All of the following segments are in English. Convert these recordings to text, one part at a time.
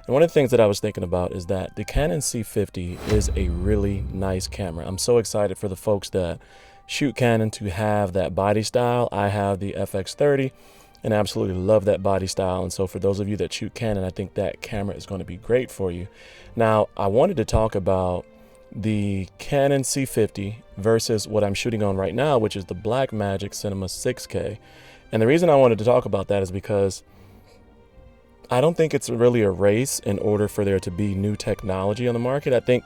And one of the things that I was thinking about is that the Canon C50 is a really nice camera. I'm so excited for the folks that shoot Canon to have that body style. I have the FX30 and absolutely love that body style. And so for those of you that shoot Canon, I think that camera is going to be great for you. Now, I wanted to talk about the Canon C50 versus what I'm shooting on right now, which is the Blackmagic Cinema 6K. And the reason I wanted to talk about that is because I don't think it's really a race in order for there to be new technology on the market. I think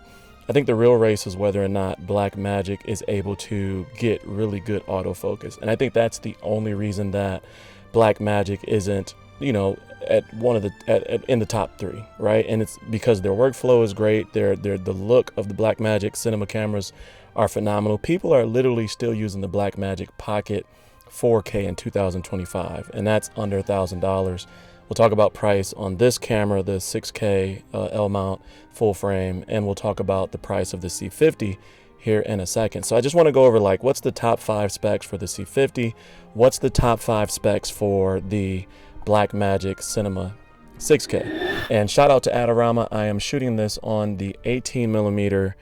the real race is whether or not Blackmagic is able to get really good autofocus. And I think that's the only reason that Blackmagic isn't, you know, at one of the in the top 3, right? And it's because their workflow is great. The look of the Blackmagic Cinema cameras are phenomenal. People are literally still using the Blackmagic Pocket 4K in 2025, and that's under $1,000. We'll talk about price on this camera, the 6K L-mount full frame, and we'll talk about the price of the C50 here in a second. So I just want to go over like what's the top 5 specs for the C50, what's the top 5 specs for the Blackmagic Cinema 6K. And shout out to Adorama. I am shooting this on the 18mm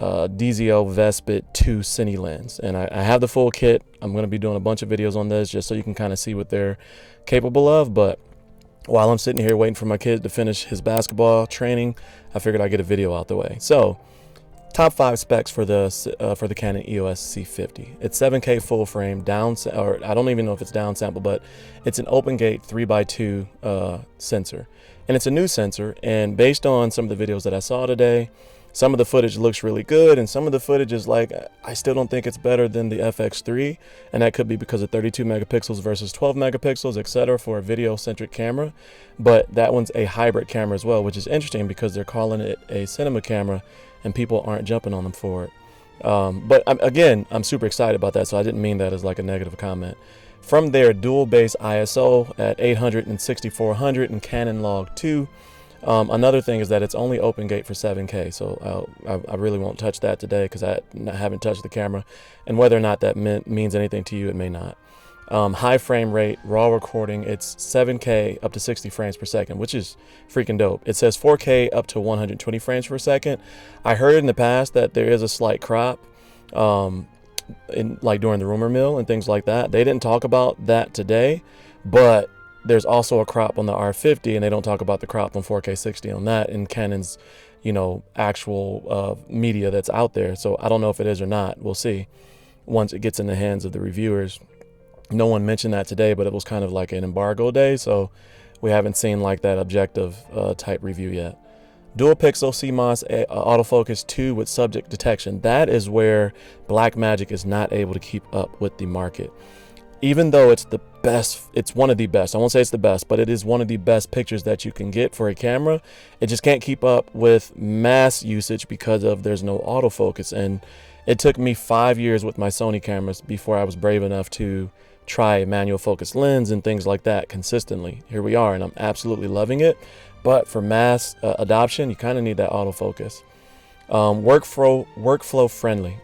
DZO Vespid 2 Cine lens, and I have the full kit. I'm going to be doing a bunch of videos on this just so you can kind of see what they're capable of. But while I'm sitting here waiting for my kid to finish his basketball training, I figured I'd get a video out the way. So top 5 specs for the Canon EOS C50. It's 7K full frame, or I don't even know if it's down sample, but it's an open gate 3x2 sensor, and it's a new sensor. And based on some of the videos that I saw today, some of the footage looks really good, and some of the footage is like, I still don't think it's better than the FX3, and that could be because of 32 megapixels versus 12 megapixels, etc. for a video-centric camera. But that one's a hybrid camera as well, which is interesting because they're calling it a cinema camera, and people aren't jumping on them for it. But again, I'm super excited about that, so I didn't mean that as like a negative comment. From there, dual base ISO at 800 and 6400 and Canon Log 2. Another thing is that it's only open gate for 7K, so I really won't touch that today because I haven't touched the camera, and whether or not that means anything to you, it may not. High frame rate, raw recording, it's 7K up to 60 frames per second, which is freaking dope. It says 4K up to 120 frames per second. I heard in the past that there is a slight crop, like during the rumor mill and things like that. They didn't talk about that today, but there's also a crop on the R50, and they don't talk about the crop on 4K 60 on that in Canon's, you know, actual media that's out there. So I don't know if it is or not. We'll see once it gets in the hands of the reviewers. No one mentioned that today, but it was kind of like an embargo day, so we haven't seen like that objective type review yet. Dual pixel CMOS autofocus 2 with subject detection. That is where Blackmagic is not able to keep up with the market. Even though it's the best, it's one of the best, I won't say it's the best, but it is one of the best pictures that you can get for a camera. It just can't keep up with mass usage because of there's no autofocus. And it took me 5 years with my Sony cameras before I was brave enough to try a manual focus lens and things like that consistently. Here we are, and I'm absolutely loving it. But for mass adoption, you kind of need that autofocus. Workflow friendly.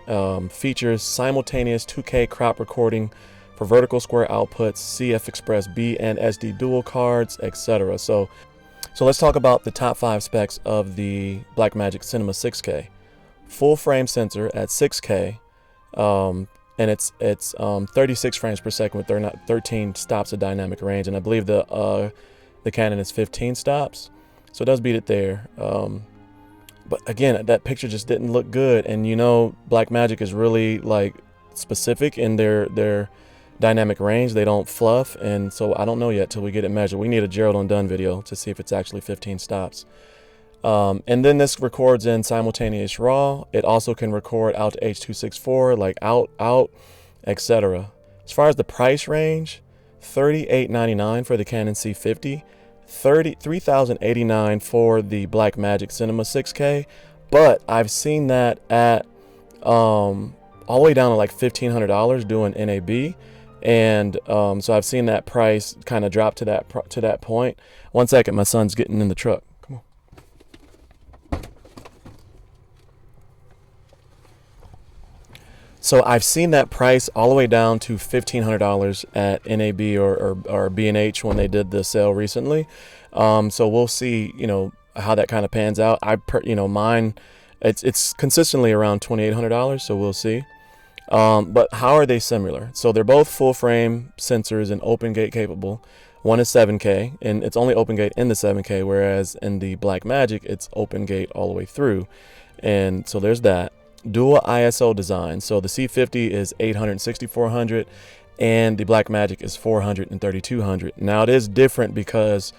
Features simultaneous 2K crop recording for vertical square outputs, CF Express B and SD dual cards, etc. So let's talk about the top 5 specs of the Blackmagic Cinema 6K. Full frame sensor at 6K, and it's 36 frames per second with 13 stops of dynamic range, and I believe the Canon is 15 stops, so it does beat it there. But again, that picture just didn't look good, and you know Blackmagic is really like specific in their dynamic range. They don't fluff, and so I don't know yet till we get it measured. We need a Gerald Undone video to see if it's actually 15 stops. And then this records in simultaneous RAW. It also can record out to H.264, like out, etc. As far as the price range, $38.99 for the Canon C50, $3,089 for the Blackmagic Cinema 6K, but I've seen that at all the way down to like $1,500 doing NAB. And so I've seen that price kind of drop to that point. One second, my son's getting in the truck. Come on. So I've seen that price all the way down to $1,500 at NAB or B&H when they did the sale recently. So we'll see. You know, how that kind of pans out. Mine, it's consistently around $2,800, so we'll see. But how are they similar? So they're both full frame sensors and open gate capable. One is 7K, and it's only open gate in the 7K, whereas in the Blackmagic, it's open gate all the way through. And so there's that. Dual ISO design. So the C50 is 800 6400, and the Blackmagic is 400 and 3200. Now it is different because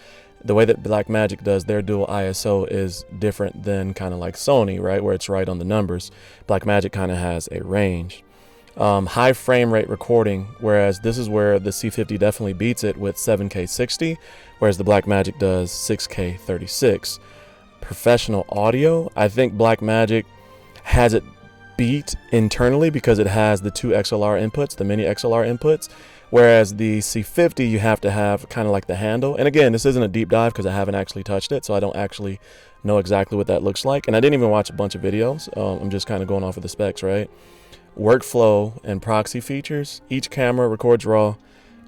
the way that Blackmagic does their dual ISO is different than kind of like Sony, right, where it's right on the numbers. Blackmagic kind of has a range. High frame rate recording, whereas this is where the C50 definitely beats it with 7K 60, whereas the Blackmagic does 6K 36. Professional audio, I think Blackmagic has it beat internally because it has the 2 XLR inputs, the mini XLR inputs, whereas the C50 you have to have kind of like the handle. And again, this isn't a deep dive because I haven't actually touched it, so I don't actually know exactly what that looks like, and I didn't even watch a bunch of videos. I'm just kind of going off of the specs, right? Workflow and proxy features. Each camera records RAW.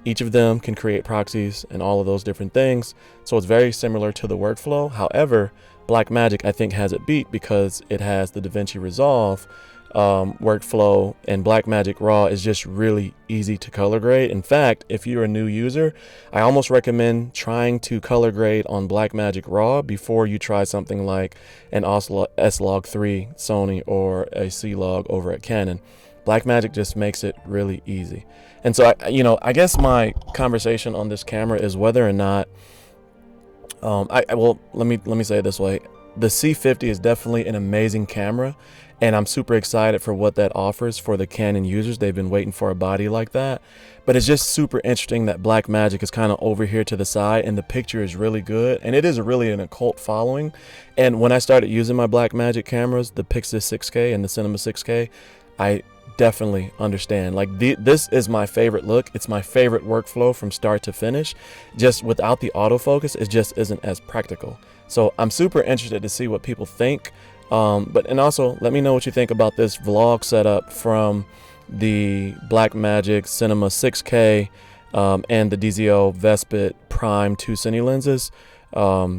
Each of them can create proxies and all of those different things. So it's very similar to the workflow. However, Blackmagic I think has it beat because it has the DaVinci Resolve workflow, and Blackmagic RAW is just really easy to color grade. In fact, if you're a new user, I almost recommend trying to color grade on Blackmagic RAW before you try something like an S-Log3 Sony or a C-Log over at Canon. Blackmagic just makes it really easy. And so I guess my conversation on this camera is whether or not well, let me say it this way. The C50 is definitely an amazing camera, and I'm super excited for what that offers for the Canon users. They've been waiting for a body like that. But it's just super interesting that Blackmagic is kind of over here to the side, and the picture is really good, and it is really an occult following. And when I started using my Blackmagic cameras, the Pixel 6K and the Cinema 6K, I definitely understand. Like this is my favorite look. It's my favorite workflow from start to finish. Just without the autofocus, it just isn't as practical. So I'm super interested to see what people think. And also let me know what you think about this vlog setup from the Blackmagic Cinema 6K and the DZO Vespid Prime 2 Cine lenses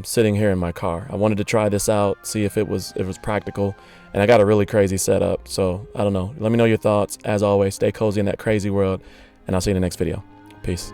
sitting here in my car. I wanted to try this out, see if it was practical, and I got a really crazy setup. So I don't know. Let me know your thoughts. As always, stay cozy in that crazy world, and I'll see you in the next video. Peace.